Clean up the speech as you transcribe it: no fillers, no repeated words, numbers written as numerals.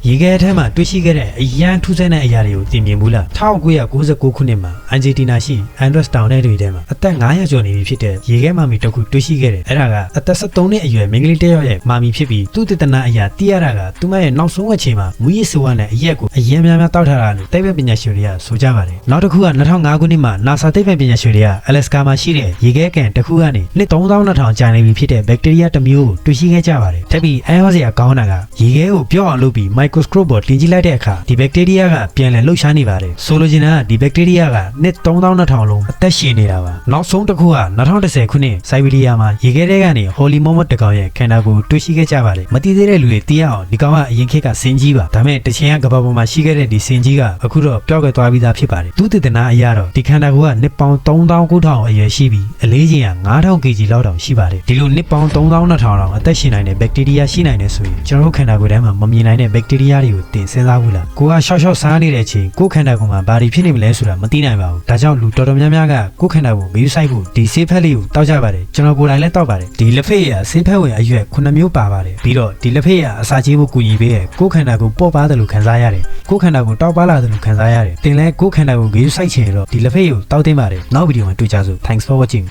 ရေခဲထဲမှာတွေ့ရှိခဲ့တဲ့အရန်ထူးဆန်းတဲ့အရာတွေကိုသိမြင်ဘူးလား1999ခုနှစ်မှာအန်ဂျီတီနာရှိအန်ဒရက်စ်တောင်နယ်တွေထဲမှာအသက်900ကျော်နေပြီဖြစ်တဲ့ရေခဲမာမီတစ်ခုတွေ့ရှိခဲ့တယ်အဲ့ဒါကအသက်73နှစ်အရွယ်မိန်းကလေးတစ်ယောက်ရဲ့မာမီဖြစ်ပြီးသူ့တည်တနာအရာသိရတာကသူမရဲ့နောက်ဆုံးအချိန်မှာမူရစ်ဆိုးဝါးနဲ့အရက်ကိုအရင်များတောက်ထားတာလို့သိပ္ပံပညာရှင်တွေကဆိုကြပါတယ်နောက်တစ်ခုက2005ခုနှစ်မှာ NASA သိပ္ပံပညာရှင်တွေက Alaska မှာရှိတဲ့ရေခဲကန်တစ်ခုကနေနှစ်3200ကြာနေပြီဖြစ်တဲ့ဘက်တီးရီးယားတစ်မျိုးကိုတွေ့ရှိခဲ့ကြပါတယ်ထပ်ပြီးအံ့ဩစရာကောင်းတာကရေခဲကိုပြော့အောင်လုပ်ပြီး microscope ပေါ်တင်ကြည့်လိုက်တဲ့အခါဒီဘက်တီးရီးယားကပြန်လည်လှုပ်ရှားနေပါတယ်ဆိုလိုချင်တာကဒီဘက်တီးရီးယားကနှစ်3200လုံးအသက်ရှင်နေတာပါနောက်ဆုံးတစ်ခုက2010ခုနှစ်စိုက်ဘီရီးယားမှာရေခဲထဲကနေဟော်လီမောမတ်တကောင်ရဲ့ခန္ဓာကိုယ်တွေ့ရှိခဲ့ကြပါတယ်မသိသေးတဲ့လူတွေသိရအောင်ဒီကောင်ကအရင်ခေတ်ကစင်ကြီးပါဒါပေမဲ့တချင်ကကမ္ဘာပေါ်မှာရှိခဲ့တဲ့ဒီစင်ကြီးကအခုတော့ပျောက်ကွယ်သွားပြီးသားဖြစ်ပါတယ်သူတည်တနာအရာတော့ဒီခန္ဓာကိုယ်ကနှစ်ပေါင်း3900အရွယ်ရှိပြီးအလေးချိန်က9000 kg လောက်တောင်ရှိပါတယ်ဒီလိုနှစ်ပေါင်း3200တောင်အသက်ရှင်နိုင်တဲ့ဘက်တီးရီးယားရှိနိုင်တယ်ဆိုရင်ကျွန်တော်တို့ခန္ဓာကိုယ်ထဲမှာမမြင်နိုင်တဲ့ဘက်တီးရီးယားတွေကိုသင်စဉ်းစားဘူးလားကိုကရှော့ရှော့စားနေတဲ့အချိန်ကိုယ်ခန္ဓာကိုယ်မှာဘာတွေဖြစ်နေမလဲဆိုတာမသိနိုင်ပါဘူးဒါကြောင့်လူတော်တော်များများကကိုယ်ခန္ဓာကိုယ်မေးဆိုင်ဖို့ဒီဆေးဖက်လေးကိုတောက်ကြပါတယ်ကျွန်တော်ကိုယ်တိုင်လည်းတောက်ပါတယ်ဒီလက်ဖက်ရည်ဆေးဖက်ဝင်အရွက်9မျိုးပါပါတယ်ပြီးတော့ဒီလက်ဖက်ရည်အစာချေးဖို့ကူညီပေးတယ်ကိုယ်ခန္ဓာကိုယ်ပေါ့ပါတယ်လို့ခံစားရတယ်ကိုယ်ခန္ဓာကိုယ်တောက်ပါလာတယ်လို့ခံစားရတယ်တင်လဲကိုယ်ခန္ဓာကိုယ်ဂေးဆိုင်ချင်တော့ဒီလက်ဖက်ရည်ကိုတောက်တင်ပါတယ်နောက်ဗီဒီယိုမှာတွေ့ကြစို့ Thanks for watching